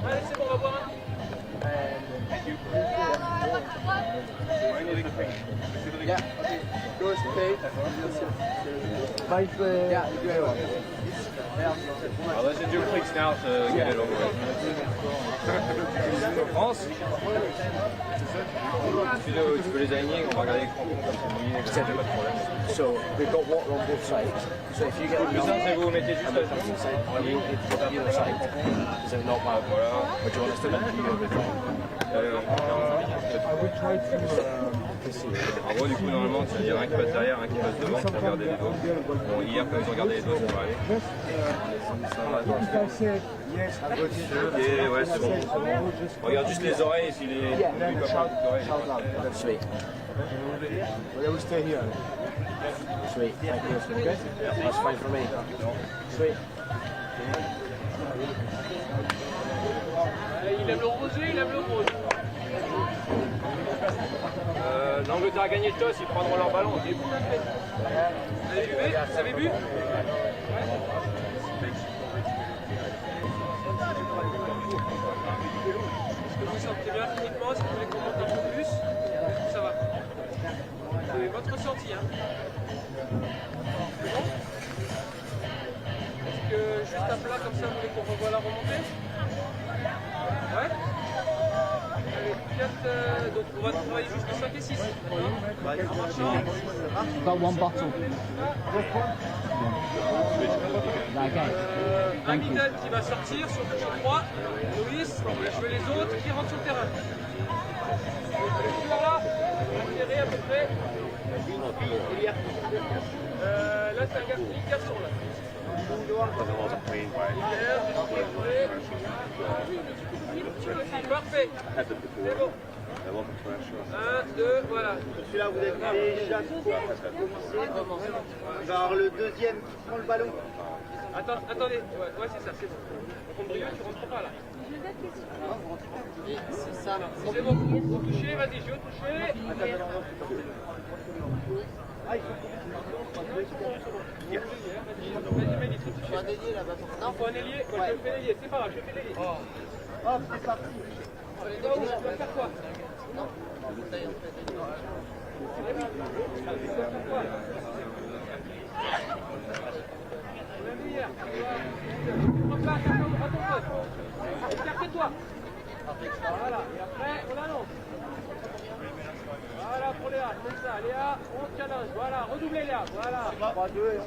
Allez, c'est bon, on va boire un. Yeah. Goes paid. Five. Yeah. Alors là, j'ai dû clic now to get it over with. En France, tu peux les aligner, on va regarder les crampons comme c'est mouillé, pas de problème. So we've got water on both sides. So if you get Le plus simple, c'est que vous mettez juste la on one side, and we need to put the other side. Is it not bad? Voilà. Would you want us to do everything? I would try to en gros, du coup, normalement, tu vas dire un qui passe derrière, un qui passe devant, tu vas regarder les dos. Bon, hier, quand ils ont regardé les dos, ça va aller. Ok, ouais, c'est bon. Regarde juste les oreilles, s'il est lui comme ça, les oreilles. Sweet. Will we stay here? Sweet. Thank you. Good. That's fine for me. Sweet. Il aime le rosé, il aime le rose. L'Angleterre a gagné le toss, ils prendront leur ballon. Vous avez bu? Est-ce que vous sentez bien physiquement? Est-ce que vous voulez qu'on monte un peu plus? Ça va. Vous avez votre ressenti, hein? C'est bon? Est-ce que juste un plat comme ça, vous voulez qu'on revoie la remontée? Ouais? Allez, 4, donc on va travailler jusqu'à 5 et 6. En marchant. Got one bottle. Un Guidal qui va sortir sur touche 3. Louis, je veux les autres qui rentrent sur le terrain. Là, intérêt à peu près. Là, c'est un garçon là. Parfait. C'est bon. 1, 2, voilà. Celui-là, vous êtes déjà commencé. Il va y avoir le deuxième qui prend le ballon. Attendez, ouais c'est ça, c'est bon. Donc Brieux, tu rentres pas là. C'est ça. C'est bon, vous touchez, vas-y, je vais toucher. Ah, il faut Vas-y, un ailier là-bas. non, faut un ailier. Moi, je fais l'ailier, c'est pas grave, je fais l'ailier. Hop, c'est parti. Tu vas faire quoi? Non, écarte-toi. Voilà, et après on annonce. Voilà pour Léa, c'est ça, Léa, on challenge, voilà, redoublez Léa, voilà. 3, 2,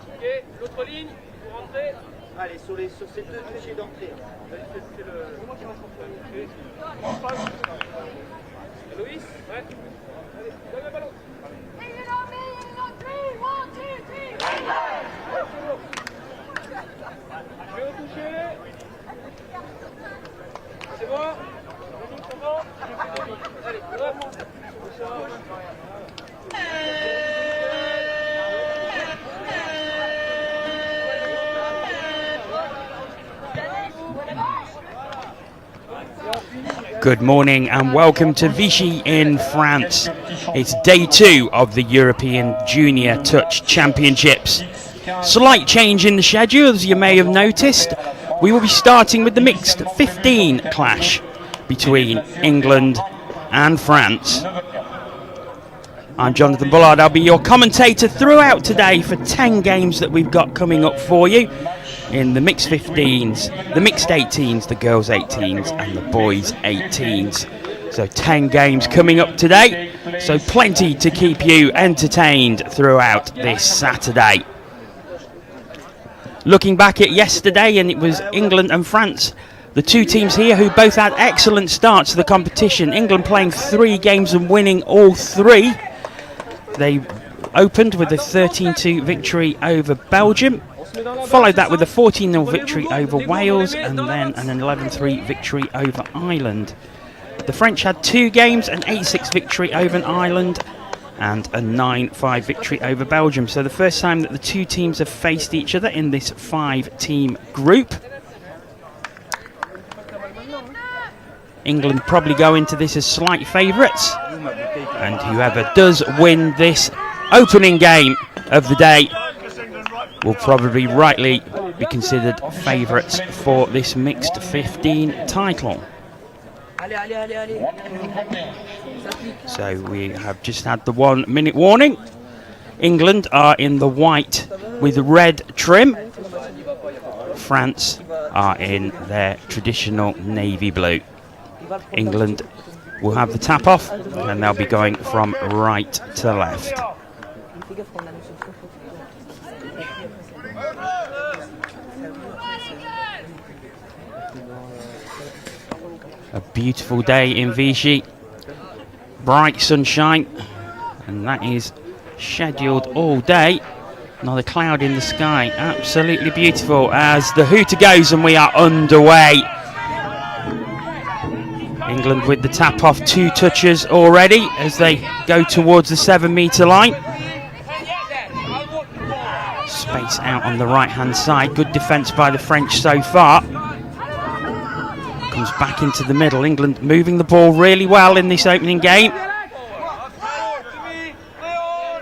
Ok, l'autre ligne, vous rentrez. allez, sur ces deux touchés d'entrée. C'est le... Loïs, ouais. Allez, donne le ballon. Je vais retoucher. C'est bon? C'est bon? Allez, hop. Good morning and welcome to Vichy in France. It's day 2 of the European Junior Touch Championships. Slight change in the schedule, as you may have noticed. We will be starting with the mixed 15 clash between England and France. I'm Jonathan Bullard. I'll be your commentator throughout today for 10 games that we've got coming up for you in the mixed 15s, the mixed 18s, the girls 18s and the boys 18s. So 10 games coming up today, so plenty to keep you entertained throughout this Saturday. Looking back at yesterday, and it was England and France, the two teams here who both had excellent starts to the competition. England playing 3 games and winning all 3. They opened with a 13-2 victory over Belgium, followed that with a 14-0 victory over Wales, and then an 11-3 victory over Ireland. The French had 2 games, an 8-6 victory over Ireland and a 9-5 victory over Belgium. So the first time that the two teams have faced each other in this 5-team group. England probably go into this as slight favourites, and whoever does win this opening game of the day will probably rightly be considered favourites for this mixed 15 title. So we have just had the 1 minute warning. England are in the white with red trim. France are in their traditional navy blue. England will have the tap off and they'll be going from right to left. A beautiful day in Vichy. Bright sunshine, and that is scheduled all day. Not a cloud in the sky. Absolutely beautiful as the hooter goes and we are underway. England with the tap off, 2 touches already as they go towards the 7 metre line. Space out on the right hand side. Good defence by the French so far. Comes back into the middle. England moving the ball really well in this opening game.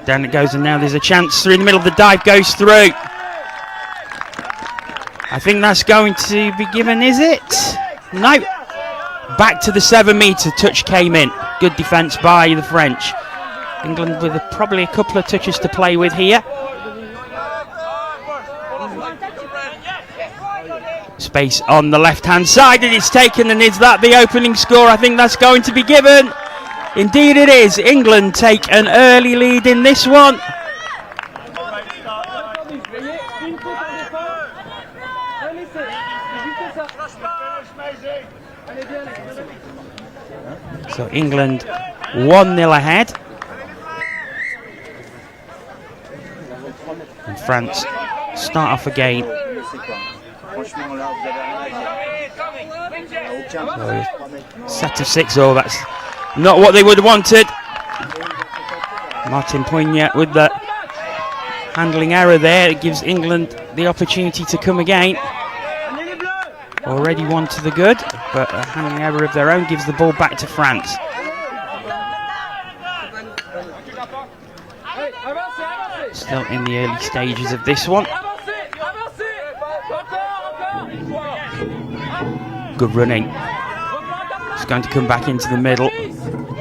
Down it goes, and now there's a chance through the middle. The dive goes through. I think that's going to be given, is it? No. Back to the 7 metre. Touch came in. Good defence by the French. England with probably a couple of touches to play with here. Space on the left hand side, and it's taken, and is that the opening score? I think that's going to be given. Indeed it is. England take an early lead in this one. So England 1-0 ahead. And France start off again. So, set of 6. Oh, that's not what they would have wanted. Martin Poignat with the handling error there. It gives England the opportunity to come again. Already 1 to the good, but a handling error of their own gives the ball back to France. Still in the early stages of this one. Good running. It's going to come back into the middle.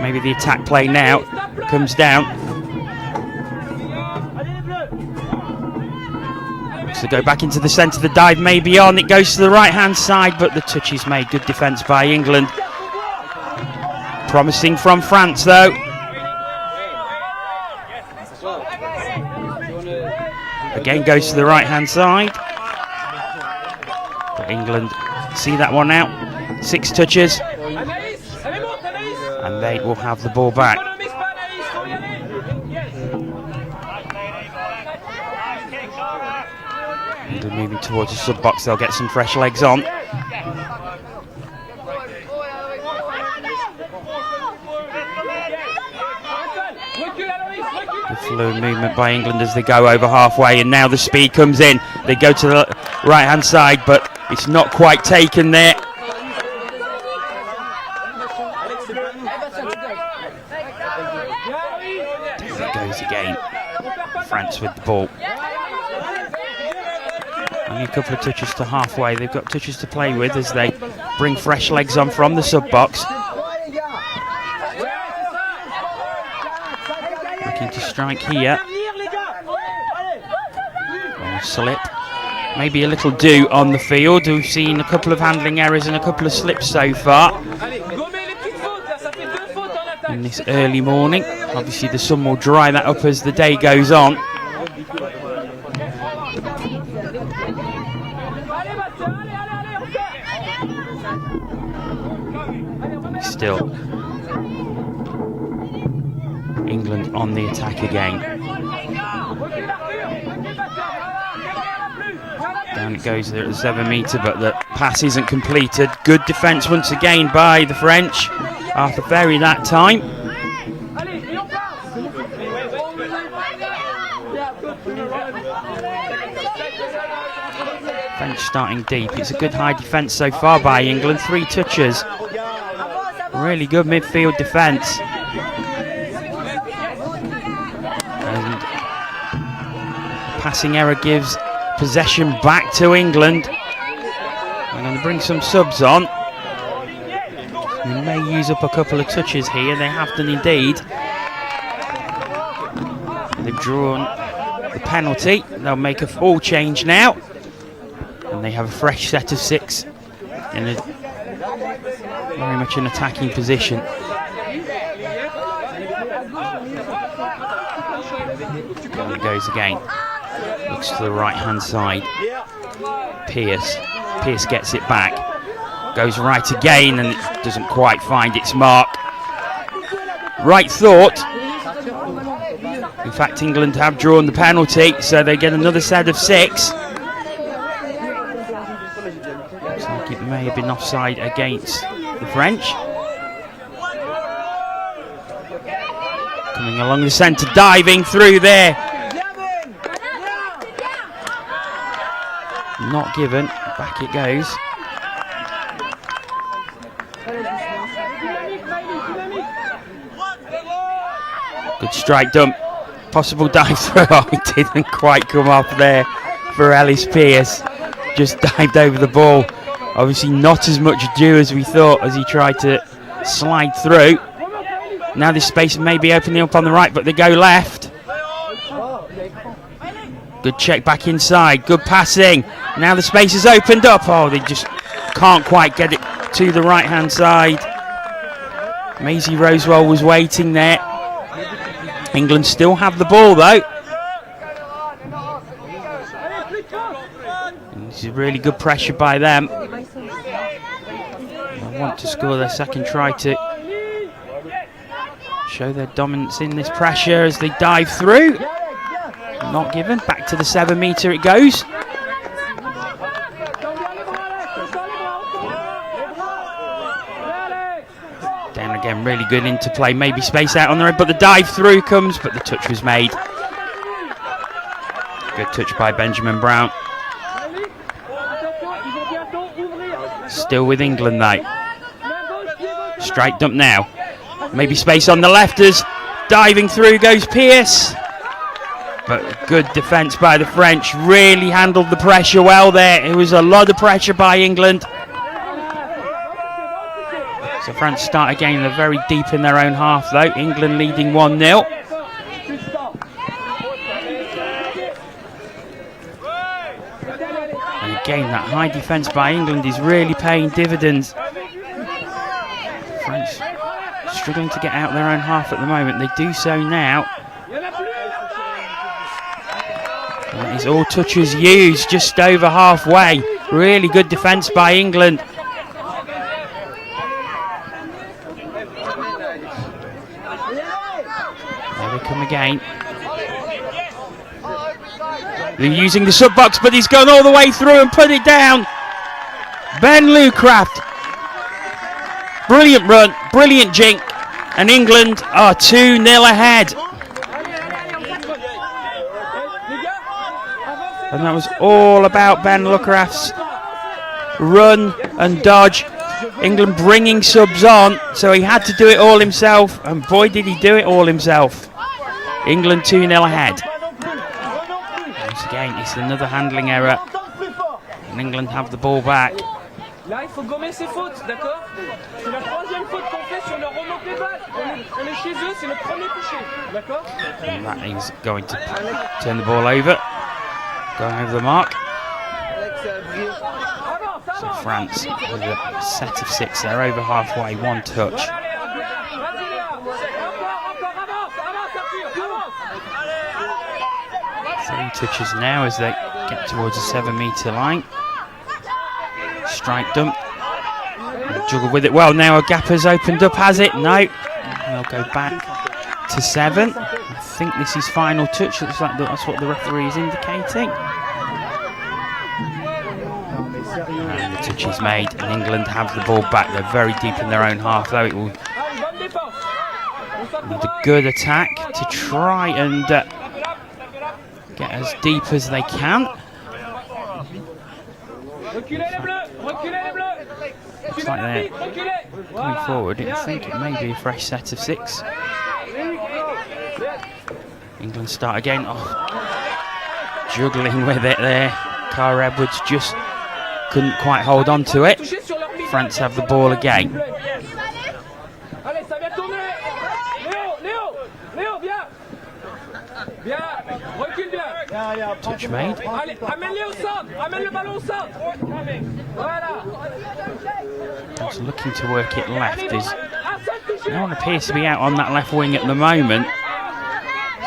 Maybe the attack play now comes down. So go back into the centre. The dive may be on. It goes to the right hand side, but the touch is made. Good defence by England. Promising from France though. Again goes to the right hand side. But England see that one out. 6 touches. And they will have the ball back. England moving towards the sub box. They'll get some fresh legs on. The fluid movement by England as they go over halfway, and now the speed comes in. They go to the right hand side, but it's not quite taken there. There it goes again. France with the ball. Only a couple of touches to halfway. They've got touches to play with as they bring fresh legs on from the sub box. Looking to strike here. Oh, slip. Maybe a little dew on the field. We've seen a couple of handling errors and a couple of slips so far in this early morning. Obviously the sun will dry that up as the day goes on. Still England on the attack again. Down it goes there at the 7 metre, but the pass isn't completed. Good defence once again by the French. Arthur Ferry that time. French starting deep. It's a good high defence so far by England. 3 touches. Really good midfield defence. And passing error gives possession back to England. They're going to bring some subs on. They may use up a couple of touches here. They have done indeed. They've drawn the penalty. They'll make a full change now. And they have a fresh set of 6 in a very much an attacking position. There it goes again. Looks to the right hand side. Pierce gets it back. Goes right again and it doesn't quite find its mark. Right thought. In fact, England have drawn the penalty, so they get another set of 6. Looks like it may have been offside against the French. Coming along the centre, diving through there. Not given. Back it goes. Good strike dump. Possible dive through. Oh, it didn't quite come off there for Ellis Pierce. Just dived over the ball. Obviously not as much due as we thought as he tried to slide through. Now this space may be opening up on the right, but they go left. Good check back inside. Good passing. Now the space is opened up. Oh, they just can't quite get it to the right-hand side. Maisie Rosewell was waiting there. England still have the ball though. And this is really good pressure by them. They want to score their second try to show their dominance in this pressure as they dive through. Not given. Back to the 7 metre it goes. Down again, really good interplay. Maybe space out on the red, but the dive through comes, but the touch was made. Good touch by Benjamin Brown. Still with England though. Strike dump now. Maybe space on the left as diving through goes Pierce. But good defence by the French. Really handled the pressure well there. It was a lot of pressure by England. So France start again. They're very deep in their own half though. England leading 1-0. And again, that high defence by England is really paying dividends. French struggling to get out their own half at the moment. They do so now. That is all touches used, just over halfway. Really good defence by England. There they come again. They're using the sub box, but he's gone all the way through and put it down. Ben Lucraft. Brilliant run, brilliant jink. And England are 2-0 ahead. And that was all about Ben Lucraft's run and dodge. England bringing subs on, so he had to do it all himself, and boy did he do it all himself. England 2-0 ahead. Once again, it's another handling error, and England have the ball back. Là, il faut gommer ses fautes, d'accord? C'est la 3e faute qu'on fait sur le remontée balle. On est chez eux, c'est le premier touché, d'accord? And that is going to turn the ball over. Going over the mark. So France with a set of 6. They're over halfway, 1 touch. 3 touches now as they get towards the 7 metre line. Strike dump. Juggle with it well. Now a gap has opened up, has it? No. They'll go back to 7. I think this is final touch. Looks like that's what the referee is indicating. And the touch is made, and England have the ball back. They're very deep in their own half, though. It will need a good attack to try and get as deep as they can. Looks like they're coming forward. I think it may be a fresh set of 6. England start again. Oh, juggling with it there. Cara Edwards just couldn't quite hold on to it. France have the ball again. Allez, ça vient tourner. Léo, viens. Viens, recule bien. Touch made. Allez, amène-les au centre. Amène le ballon au centre. Voilà. Just looking to work it left. No one appears to be out on that left wing at the moment.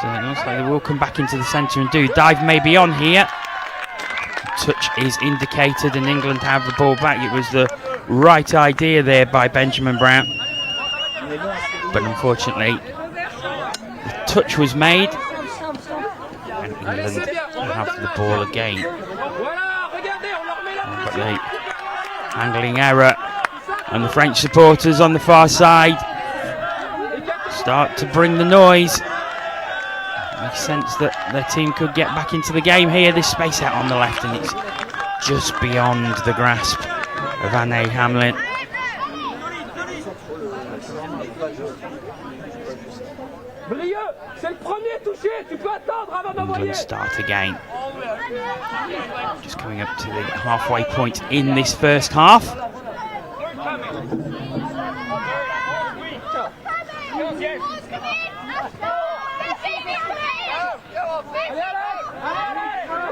So it looks like they will come back into the centre and do. Dive may be on here. Touch is indicated and England have the ball back. It was the right idea there by Benjamin Brown. But unfortunately, the touch was made. And England have the ball again. But the handling error. And the French supporters on the far side start to bring the noise. Makes sense that their team could get back into the game here. This space out on the left, and it's just beyond the grasp of Anne Hamlin. England start again. Just coming up to the halfway point in this first half.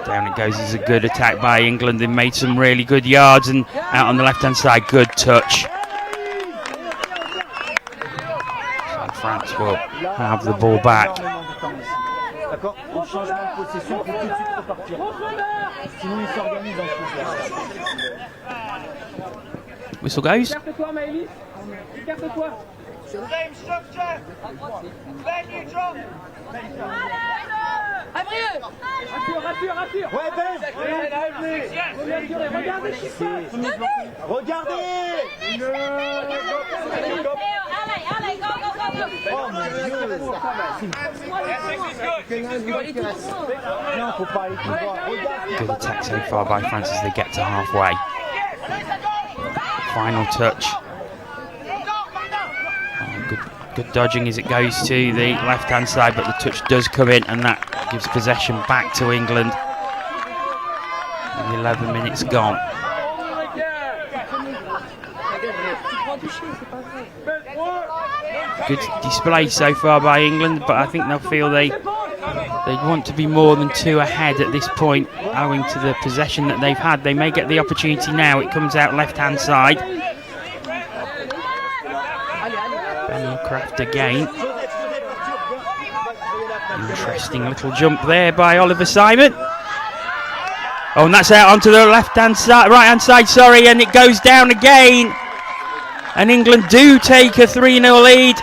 Down it goes. Is a good attack by England. They made some really good yards, and out on the left-hand side, good touch. So France will have the ball back. Whistle goes. Rassure. Ouais, Ben. Regardez. Good attack so far by France as they get to halfway. Final touch. Good dodging as it goes to the left-hand side, but the touch does come in, and that gives possession back to England. And 11 minutes gone. Good display so far by England, but I think they'll feel they'd want to be more than 2 ahead at this point, owing to the possession that they've had. They may get the opportunity now. It comes out left-hand side. Craft again. Interesting little jump there by Oliver Simon. Oh, and that's out onto the left-hand side, right-hand side, sorry, and it goes down again. And England do take a 3-0 lead.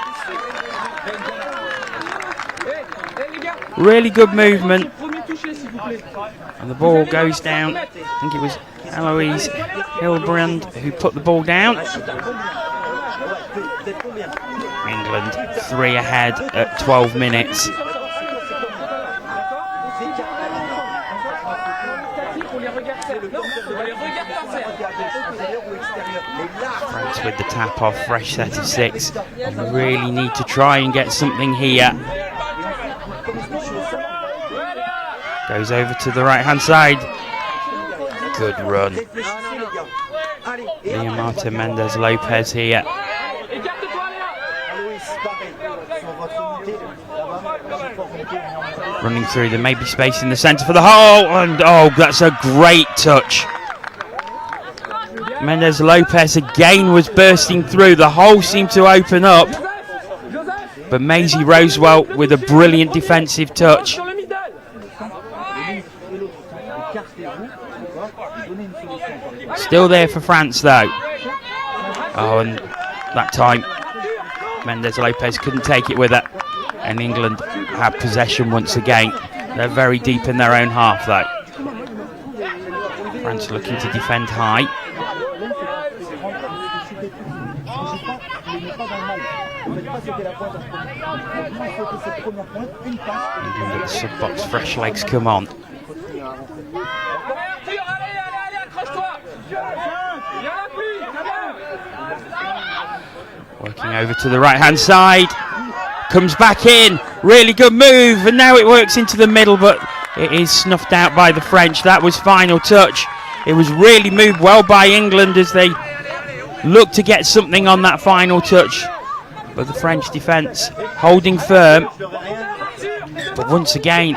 Really good movement. And the ball goes down. I think it was Eloise Hilbrand who put the ball down. England 3 ahead at 12 minutes. France with the tap off, fresh set of 6. And really need to try and get something here. Goes over to the right hand side. Good run. Leonardo Mendes Lopez here. Running through, there may be space in the centre for the hole, and oh, that's a great touch. Mendes Lopez again was bursting through, the hole seemed to open up, but Maisie Rosewell with a brilliant defensive touch. Still there for France though. Oh, and that time Mendes Lopez couldn't take it with her, and England have possession once again. They're very deep in their own half though. France looking to defend high. England at the sub-box, fresh legs come on. Working over to the right-hand side, comes back in, really good move, and now it works into the middle, but It is snuffed out by the French. That was final touch. It was really moved well by England as they looked to get something on that final touch. But the French defence holding firm. But once again,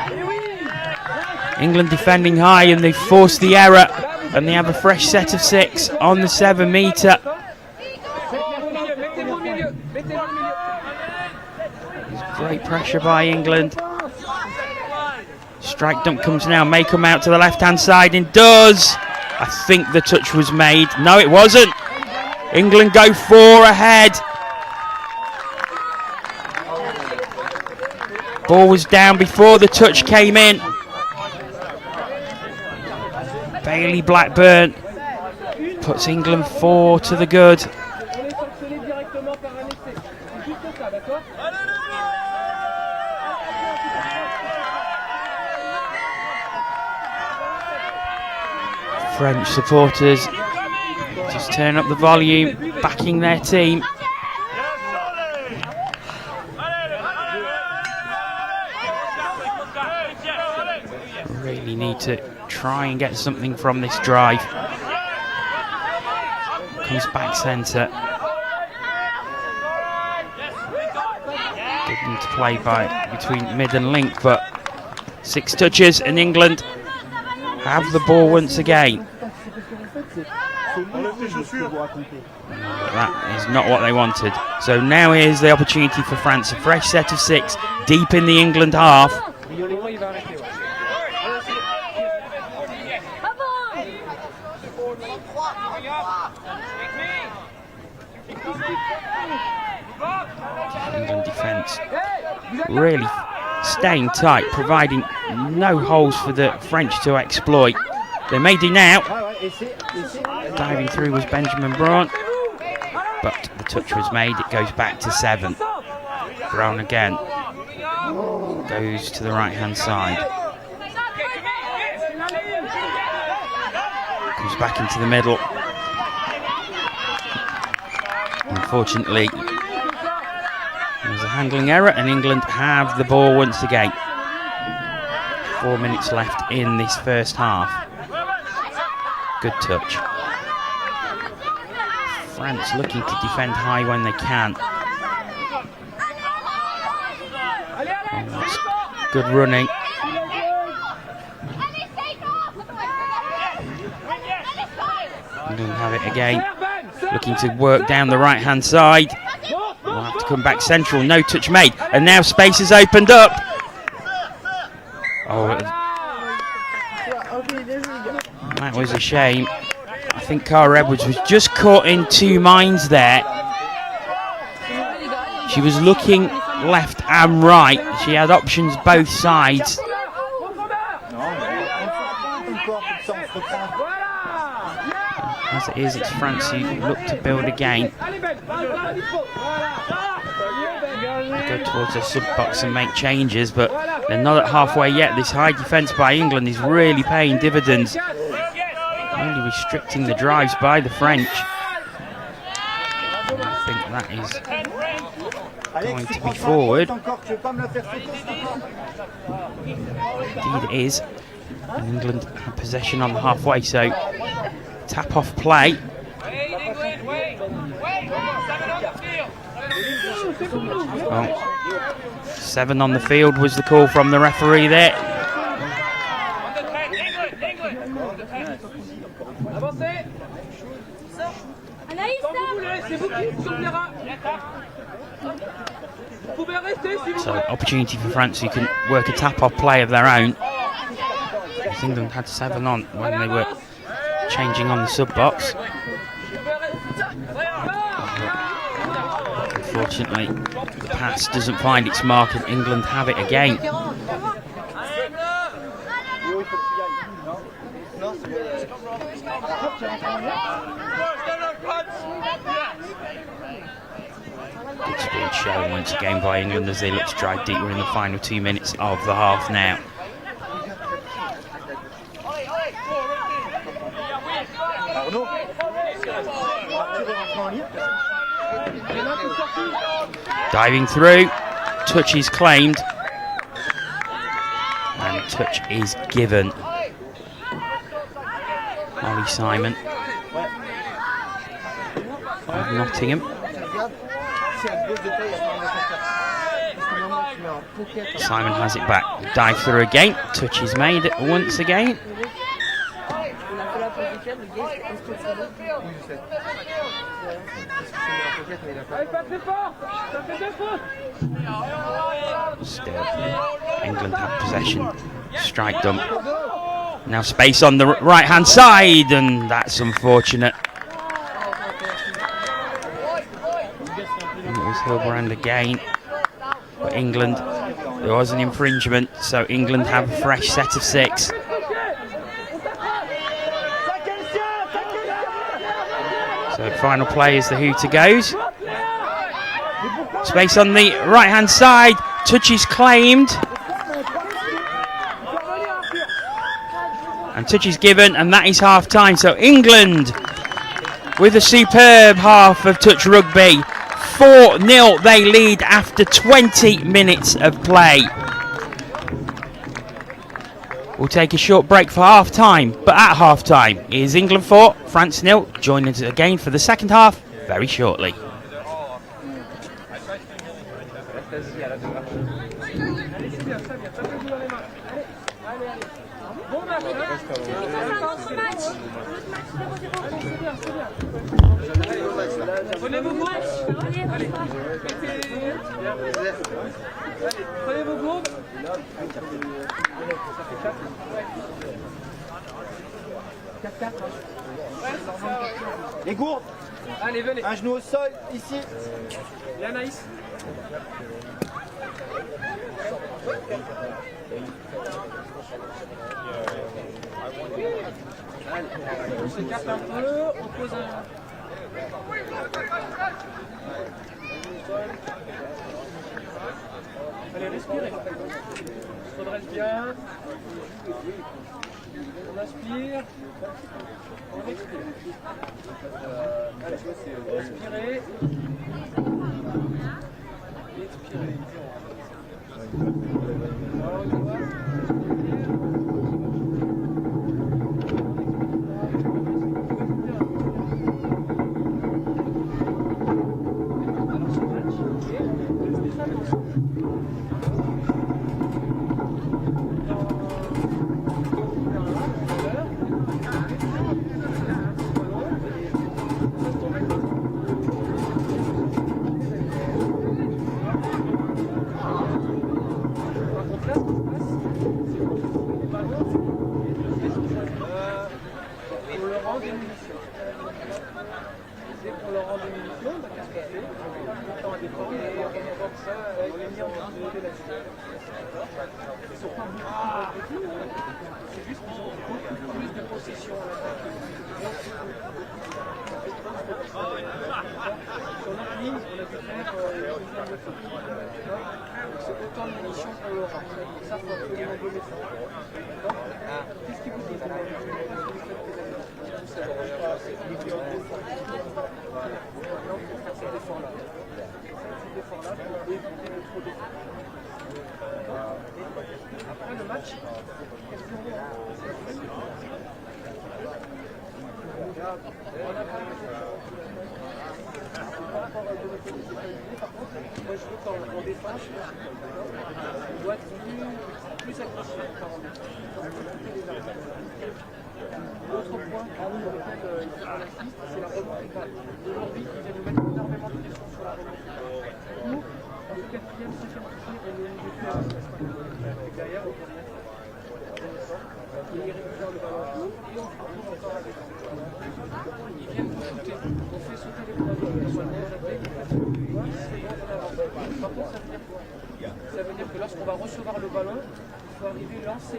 England defending high, and they forced the error. And they have a fresh set of 6 on the 7 metre. Great pressure by England. Strike dump comes now. May come out to the left-hand side and does. I think the touch was made. No, it wasn't. England go 4 ahead. Ball was down before the touch came in. Bailey Blackburn puts England 4 to the good. French supporters just turn up the volume, backing their team. Really need to try and get something from this drive. Comes back centre. Good to play by between mid and link, but 6 touches and England have the ball once again. That is not what they wanted. So now here's the opportunity for France. A fresh set of 6 deep in the England half. England defence really staying tight, providing no holes for the French to exploit. They may do now. Diving through was Benjamin Braun, but the touch was made. It goes back to 7. Braun again goes to the right hand side, comes back into the middle. Unfortunately, there's a handling error and England have the ball once again. 4 minutes left in this first half. Good touch. France looking to defend high when they can. Oh, that's good running. England have it again. Looking to work down the right hand side. We'll have to come back central. No touch made. And now space has opened up. Oh, that was a shame. I think Cara Edwards was just caught in 2 minds there. She was looking left and right. She had options both sides. As it is, it's France who look to build again. They go towards their sub-box and make changes, but they're not at halfway yet. This high defence by England is really paying dividends. Only restricting the drives by the French. I think that is going to be forward. Indeed it is. And England have possession on the halfway, so tap off play. Well, 7 on the field was the call from the referee there. So opportunity for France who can work a tap-off play of their own. England had 7 on when they were changing on the sub-box. Unfortunately, the pass doesn't find its mark and England have it again. Good speed shown once again by England as they look to drive deeper in the final 2 minutes of the half now. Diving through, touch is claimed, and touch is given. Ollie Simon of Nottingham. Simon has it back. Dive through again. Touch is made once again. Still, England have possession. Strike dump. Now space on the right hand side, and that's unfortunate. And it was Hilbrand again. But England, there was an infringement, so England have a fresh set of 6. So final play as the hooter goes. Space on the right hand side. Touch is claimed. And touch is given, and that is half time. So England with a superb half of touch rugby. 4-0 they lead after 20 minutes of play. We'll take a short break for half time, but at half time is England 4, France 0. Join us again for the second half very shortly. Prenez vos gourdes. Allez. Prenez vos gourdes. Les gourdes. Allez, venez. Un genou au sol, ici. Bien, Naïs. Allez, on s'écarte un peu, on pose un... Allez, respirez. On redresse bien. On inspire. On expire. Allez, respirez. Expirez. Après le match, moi je veux qu'en défense, on doit être plus agressif par en L'autre point sur lequel il faut qu'on assiste, c'est la remontée de balle. Aujourd'hui, ils viennent nous mettre énormément de pression sur la remontée. Nous, en 4e, 5e touché, on est obligé de faire et derrière, on peut mettre et ils récupèrent le ballon et on se retrouve encore avec eux. Ils viennent nous shooter. On fait sauter les points de sur le attaque, on fait sauter les points, c'est bon, on avance. Par contre, ça veut dire quoi? Ça veut dire que lorsqu'on va recevoir le ballon, il faut arriver lancé.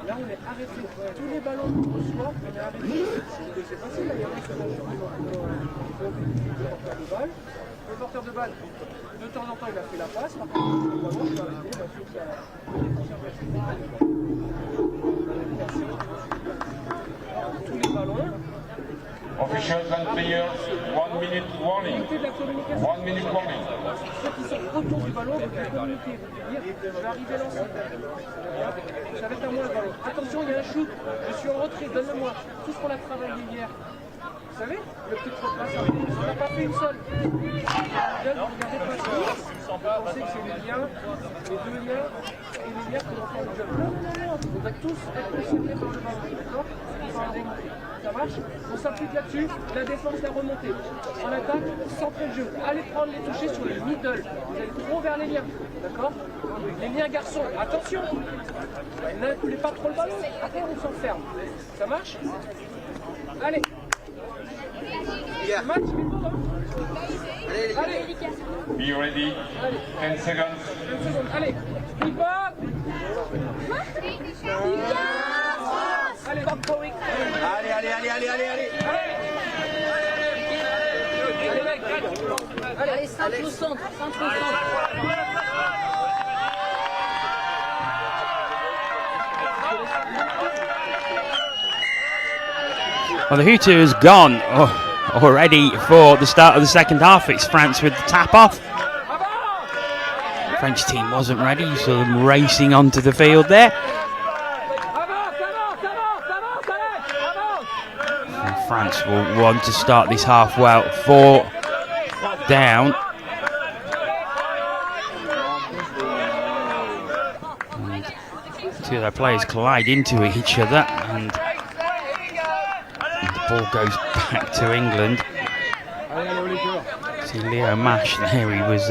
Là, on est arrêté. Tous les ballons qu'on reçoit, on est arrêté. C'est facile, il y en a qui sont le porteur de balle. Le porteur de balle, de temps en temps, il a fait la passe. Par contre, le ballon, il va arrêter. Tous les ballons, Officials and players, 1 minute warning. Arrêtez de la communication. 1 minute warning. Ceux qui sont autour du ballon, vous devez communiquer. Vous devez dire, je vais arriver lancé. Ça va être à moi le ballon. Attention, il y a un shoot. Je suis en retrait, donne-le-moi. Tout ce qu'on a travaillé hier. Vous savez, le petit truc là, on n'a pas fait une seule. Vous regardez pas ça. Vous pensez que c'est les liens, les deux liens et les liens que l'on fait le jeu. Non. On va tous être concentrés par le ballon. D'accord? Ça marche? On s'applique là-dessus. La défense, la remontée. En attaque, centrez le jeu. Allez prendre les toucher sur le middle. Vous allez trop vers les liens. D'accord? Les liens garçons, attention! N'incoulez pas trop le ballon. Après, on s'enferme. Ça marche? Allez! Le match, il est beau, hein? Allez! Be ready. 10 seconds. 10 secondes. Allez! Hip hop! Allez, stop going! Allez, centre au centre. Well, the hooter has gone already for the start of the second half. It's France with the tap off. The French team wasn't ready. You saw them racing onto the field there. And France will want to start this half well. 4 down. And 2 of their players collide into each other, and the ball goes back to England. See Leo Mash there, he was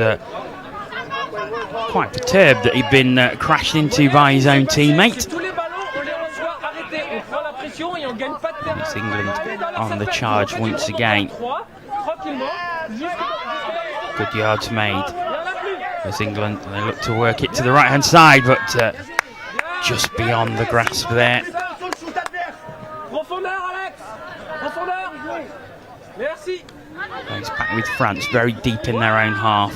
quite perturbed that he'd been crashed into by his own teammate. It's England on the charge once again. Good yards made as England, they look to work it to the right hand side, but just beyond the grasp there. It's back with France, very deep in their own half.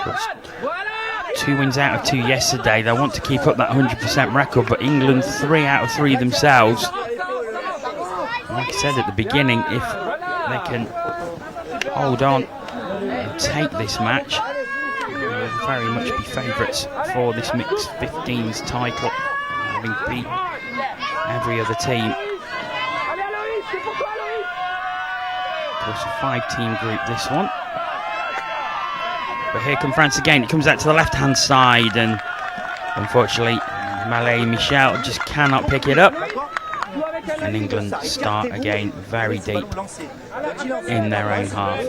Just 2 wins out of 2 yesterday. They want to keep up that 100% record, but England 3 out of 3 themselves. Like I said at the beginning, if they can hold on and take this match, they will very much be favourites for this mixed 15s title, having beat every other team. Of course, a 5-team group, this one. But here come France again. It comes out to the left-hand side, and unfortunately, Malay Michel just cannot pick it up. And England start again very deep in their own half.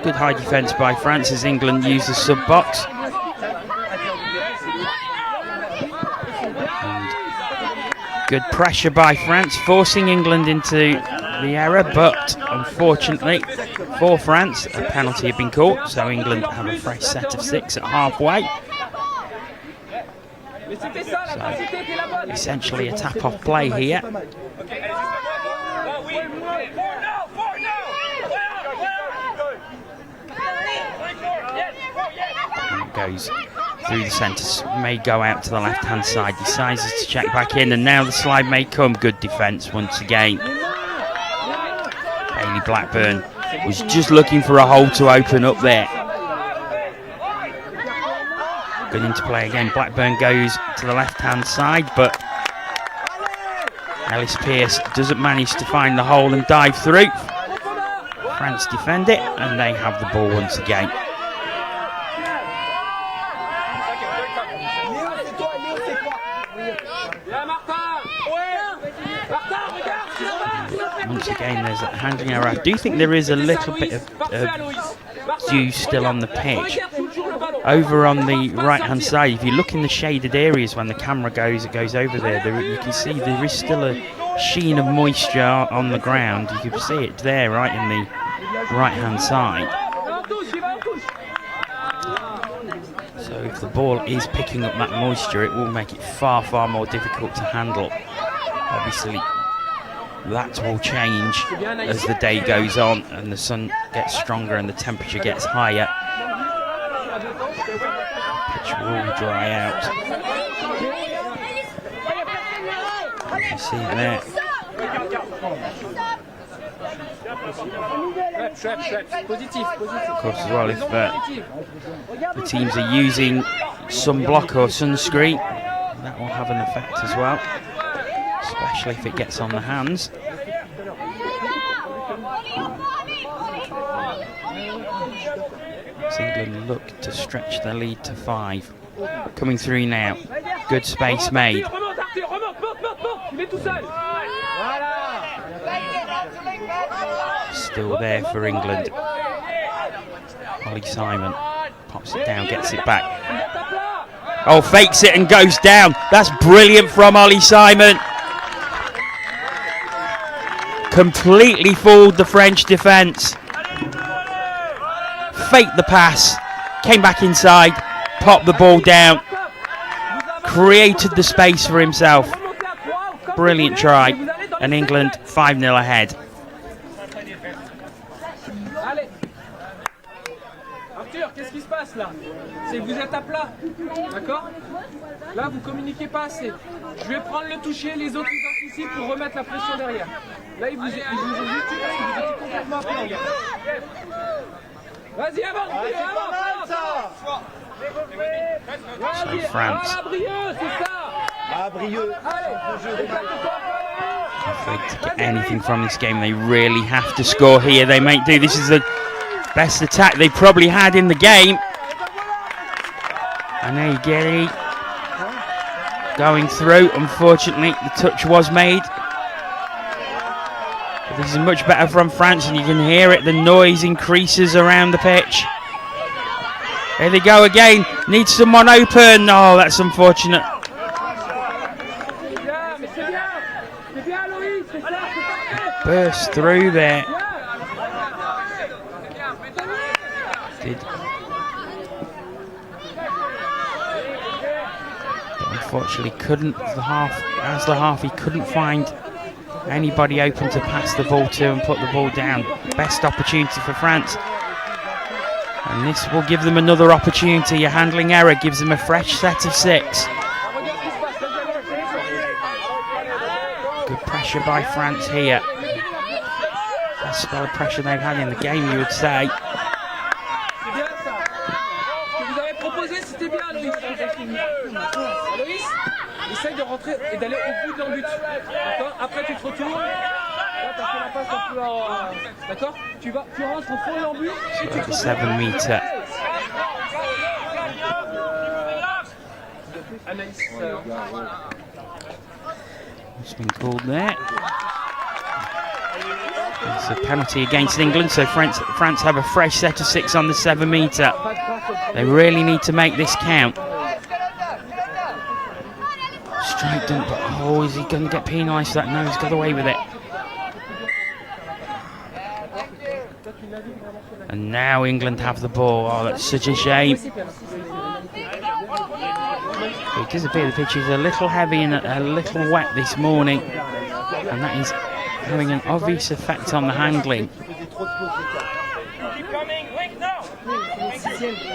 Good high defence by France as England use the sub-box. Good pressure by France, forcing England into the error, but unfortunately for France, a penalty had been called, so England have a fresh set of 6 at halfway. So, essentially a tap-off play here. And it goes through the centre, may go out to the left-hand side, decides to check back in, and now the slide may come. Good defence once again. Hayley Blackburn was just looking for a hole to open up there. Good into play again. Blackburn goes to the left-hand side, but Ellis Pearce doesn't manage to find the hole and dive through. France defend it, and they have the ball once again. Once again, there's a handling error. I do think there is a little bit of dew still on the pitch. Over on the right-hand side, if you look in the shaded areas when the camera goes over there, you can see there is still a sheen of moisture on the ground. You can see it there, right in the right-hand side. So if the ball is picking up that moisture, it will make it far, far more difficult to handle. Obviously, that will change as the day goes on and the sun gets stronger and the temperature gets higher. Pitch will dry out. You can see there. Of course, as well, if the teams are using sunblock or sunscreen, that will have an effect as well, especially if it gets on the hands. As England look to stretch their lead to 5. Coming through now. Good space made. Still there for England. Ollie Simon pops it down, gets it back. Oh, fakes it and goes down. That's brilliant from Ollie Simon. Completely fooled the French defence. Faked the pass, came back inside, popped the ball down, created the space for himself. Brilliant try, and England 5-0 ahead. Arthur, qu'est-ce qui se passe là? C'est que vous êtes à plat, d'accord? Là, vous communiquez pas assez. Je vais prendre le toucher, les autres ils anticipent pour remettre la pression derrière. Là, ils vous ont juste tué, vous étiez complètement à plat. Vas-y, avance, avance. So France. If they get anything from this game, they really have to score here. They might do. This is the best attack they probably had in the game. And there you get it. Going through. Unfortunately, the touch was made. But this is much better from France, and you can hear it. The noise increases around the pitch. Here they go again. Needs someone open. Oh, that's unfortunate. Burst through there. But unfortunately couldn't, as the half, he couldn't find anybody open to pass the ball to and put the ball down. Best opportunity for France. And this will give them another opportunity. A handling error gives them a fresh set of 6. Good pressure by France here. Best spell of pressure they've had in the game, you would say. Essaye de rentrer et d'aller au bout de l'embut. D'accord? Après tu te retournes. Là t'as fait la passe un peu en... D'accord? Tu rentres au fond de l'embut et tu te retournes. 7 meter. What's been called there? It's a penalty against England, so France have a fresh set of 6 on the 7 meter. They really need to make this count. Strike dump, but oh, is he going to get penalised for that? No, he's got away with it. And now England have the ball. Oh, that's such a shame. It does appear the pitch is a little heavy and a little wet this morning, and that is having an obvious effect on the handling.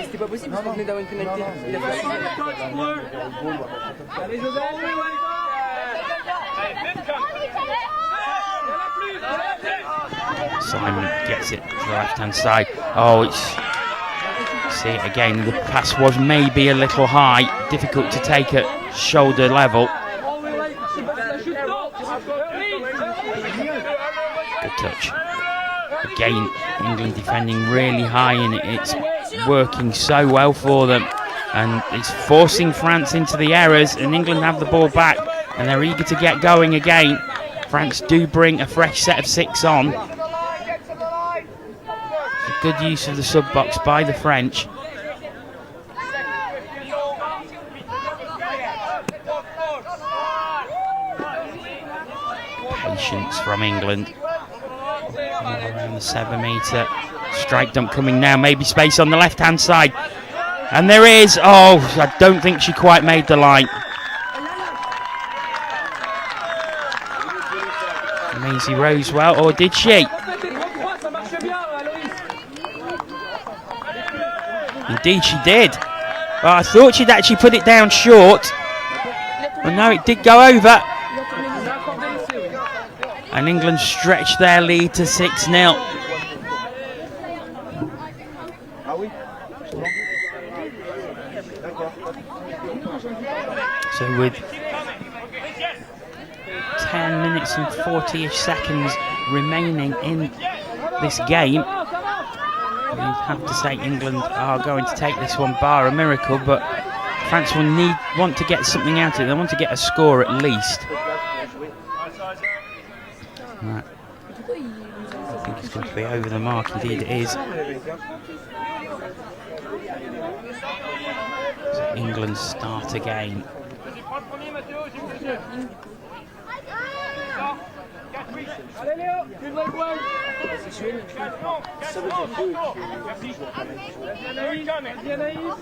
C'était pas possible parce qu'on venait d'avoir une pénalité. Il a fait Simon gets it to the left-hand side. Oh, it's... See it again, the pass was maybe a little high. Difficult to take at shoulder level. Good touch. Again, England defending really high, and it's working so well for them, and it's forcing France into the errors, and England have the ball back and they're eager to get going again. France do bring a fresh set of 6 on. It's a good use of the sub box by the French. Patience from England. Around the 7 meter. Strike dump coming now, maybe space on the left hand side, and there is. Oh, I don't think she quite made the line. Lindsay rose well, or did she? Indeed she did. Well, I thought she'd actually put it down short. But no, it did go over. And England stretched their lead to 6-0. So with 10 minutes and 40-ish seconds remaining in this game, we have to say England are going to take this one bar a miracle, but France will want to get something out of it. They want to get a score at least. Right. I think it's going to be over the mark, indeed it is. So England start again.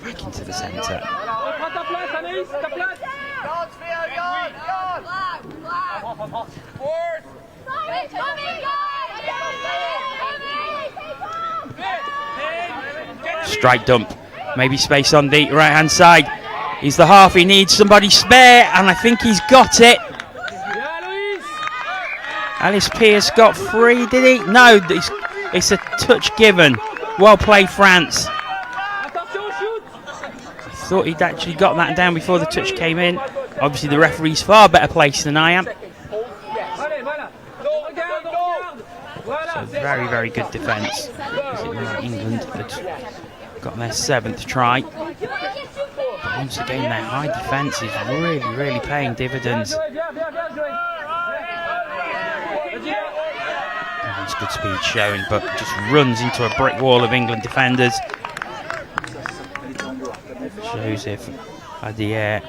Back into the centre. Strike dump. Maybe space on the right hand side. He's the half, he needs somebody spare, and I think he's got it. Alice Pearce got free, did he? No, it's a touch given. Well played, France. I thought he'd actually got that down before the touch came in. Obviously the referee's far better placed than I am. So very, very good defence. England had got their 7th try. But once again, their high defence is really, really paying dividends. It's good speed showing, but just runs into a brick wall of England defenders. Joseph Adier.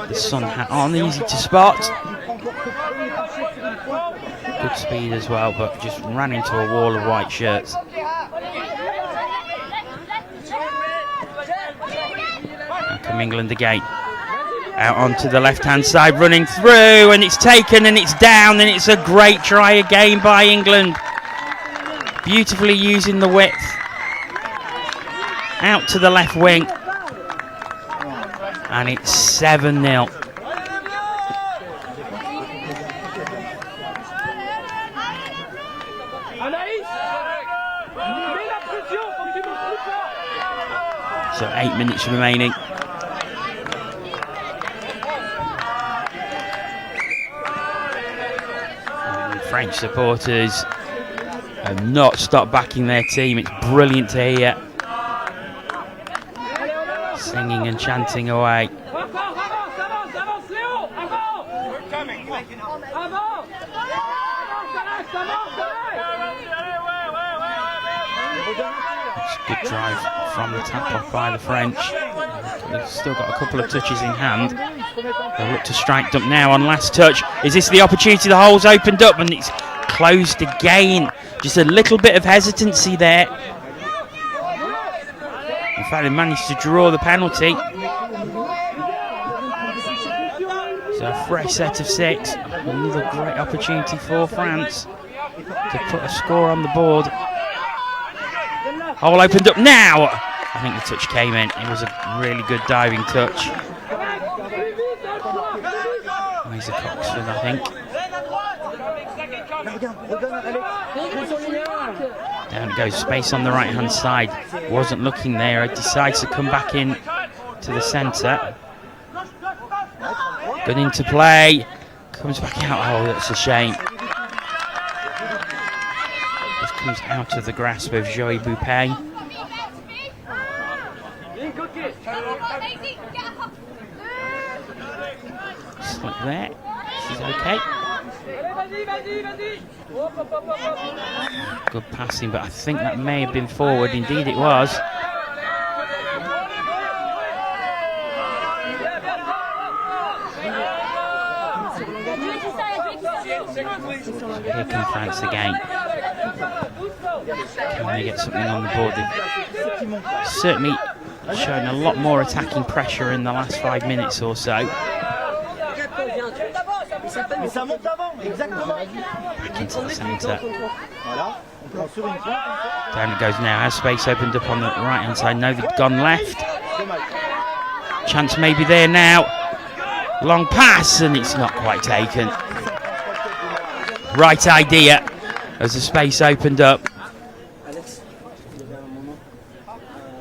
The sun hat on, easy to spot. Good speed as well, but just ran into a wall of white shirts. Now come England again. Out onto the left-hand side, running through, and it's taken, and it's down, and it's a great try again by England. Beautifully using the width. Out to the left wing. And it's 7-0. So 8 minutes remaining. French supporters have not stopped backing their team. It's brilliant to hear. Singing and chanting away. It's a good drive from the tap off by the French. They've still got a couple of touches in hand. They look to strike dump now on last touch. Is this the opportunity? The hole's opened up and it's closed again. Just a little bit of hesitancy there. In fact, they managed to draw the penalty. So a fresh set of 6. Another great opportunity for France to put a score on the board. Hole opened up now. I think the touch came in. It was a really good diving touch. He's a Coxford, I think. Down it goes, space on the right hand side. Wasn't looking there, it decides to come back in to the centre. Good into play, comes back out. Oh, that's a shame. Just comes out of the grasp of Joey Boupé. Slip there, she's okay. Good passing, but I think that may have been forward. Indeed it was. Here come France again. Can they get something on the board? They've certainly shown a lot more attacking pressure in the last 5 minutes or so. Mais ça monte avant, exactement. Back into the centre. Voilà, on prend sur une pointe. Down it goes now. Has space opened up on the right hand side. No, they've gone left. Chance maybe there now. Long pass, and it's not quite taken. Right idea as the space opened up.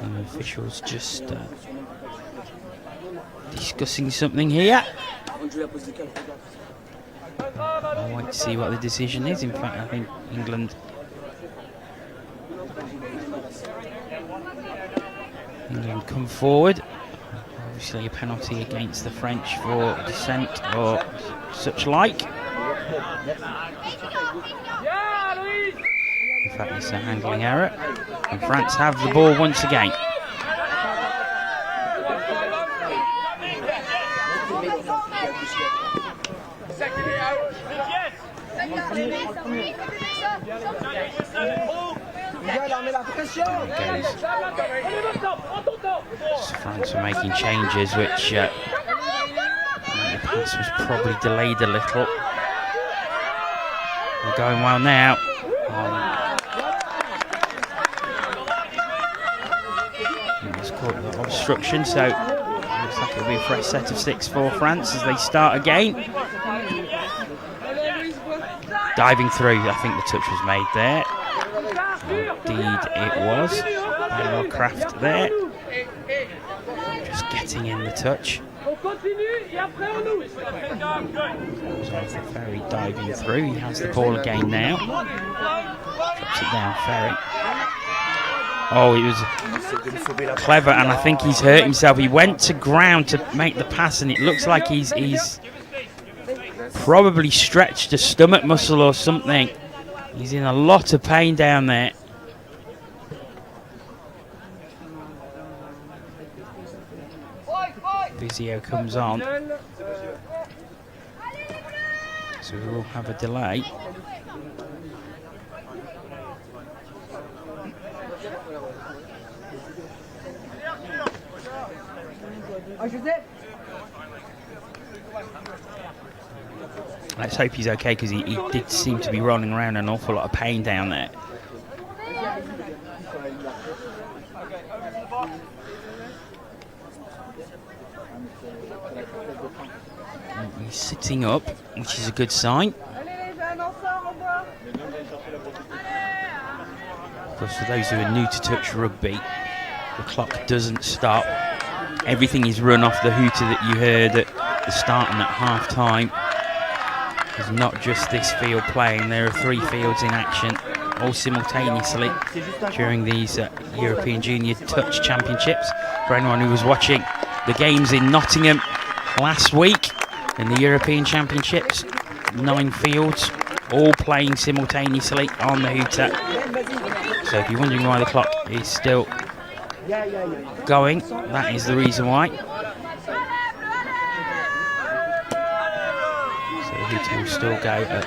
And the officials just discussing something here. I'll wait to see what the decision is. In fact, I think England come forward. Obviously a penalty against the French for dissent or such like. In fact, it's a handling error. And France have the ball once again. So France are making changes, which the pass was probably delayed a little. They're going well now. It's caught the obstruction, so it looks like it'll be a fresh set of 6 for France as they start again. Diving through, I think the touch was made there. Indeed it was. Craft there. Just getting in the touch. Ferry diving through. He has the ball again now. Drops it down, Ferry. Oh, it was clever, and I think he's hurt himself. He went to ground to make the pass, and it looks like he's probably stretched a stomach muscle or something. He's in a lot of pain down there. Physio comes on, so we will have a delay. Let's hope he's okay, because he did seem to be rolling around an awful lot of pain down there. He's sitting up, which is a good sign. Of course, for those who are new to touch rugby, the clock doesn't stop. Everything is run off the hooter that you heard at the start and at half time. There's not just this field playing, there are 3 fields in action, all simultaneously during these European Junior Touch Championships. For anyone who was watching the games in Nottingham last week in the European Championships, 9 fields, all playing simultaneously on the hooter. So if you're wondering why the clock is still going, that is the reason why. It will still go at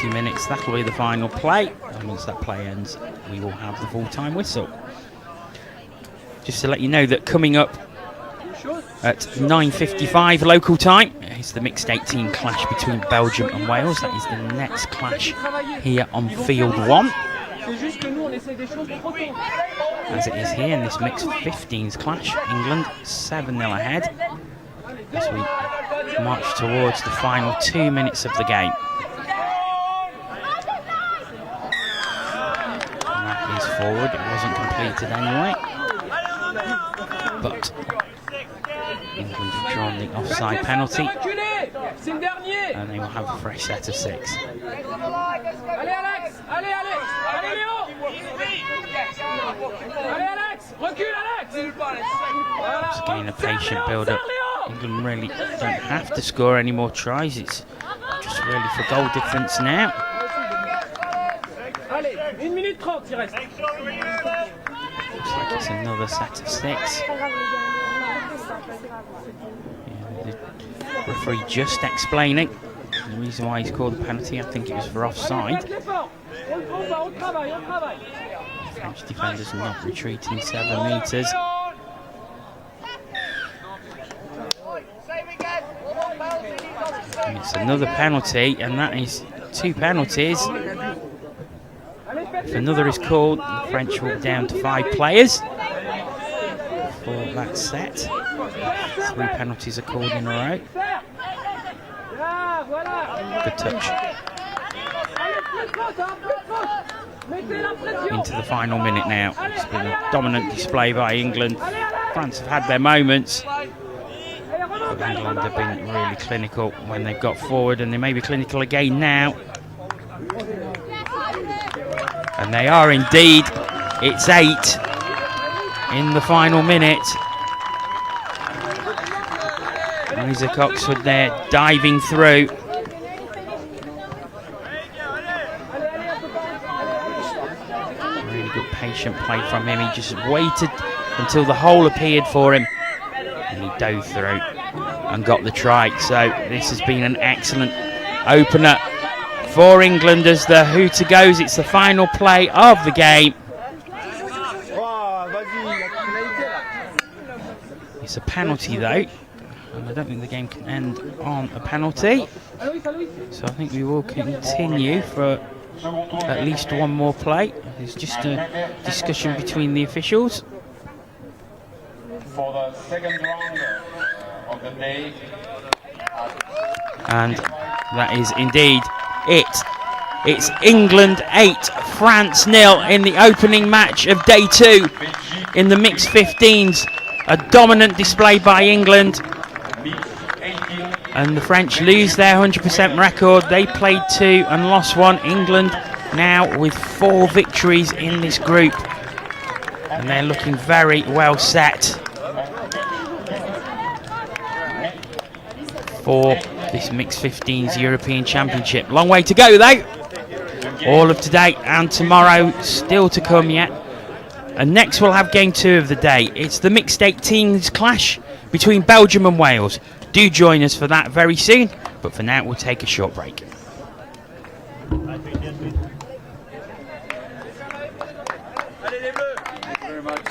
40 minutes. That'll be the final play, and once that play ends we will have the full-time whistle. Just to let you know that coming up at 9:55 local time is the mixed 18 clash between Belgium and Wales. That is the next clash here on field 1, as it is here in this mixed 15s clash. England 7-0 ahead as we march towards the final 2 minutes of the game. And that is forward. It wasn't completed anyway, but England have drawn the offside penalty, and they will have a fresh set of 6. Once again, a patient build-up. England really don't have to score any more tries. It's just really for goal difference now. Looks like it's another set of 6. Yeah, the referee just explaining the reason why he's called the penalty. I think it was for offside. French defenders not retreating 7 metres. And it's It's another penalty, and that is 2 penalties. If another is called, the French will be down to 5 players for that set. 3 penalties are called in a row. Good touch. Into the final minute now. It's been a dominant display by England. France have had their moments, but England have been really clinical when they've got forward, and they may be clinical again now. And they are indeed. It's 8 in the final minute. Isaac Oxford there diving through. Really good patient play from him. He just waited until the hole appeared for him, and he dove through and got the try. So this has been an excellent opener for England as the hooter goes. It's the final play of the game. It's a penalty though, and I don't think the game can end on a penalty. So I think we will continue for at least one more play. It's just a discussion between the officials. For the second round of the day. And that is indeed it. It's England 8, France 0 in the opening match of day 2 in the mixed 15s. A dominant display by England. And the French lose their 100% record. They played 2 and lost 1. England now with 4 victories in this group, and they're looking very well set for this mixed 15s European Championship. Long way to go though. All of today and tomorrow still to come yet. And next we'll have game 2 of the day. It's the mixed 18s clash between Belgium and Wales. Do join us for that very soon, but for now we'll take a short break. Thank you very much.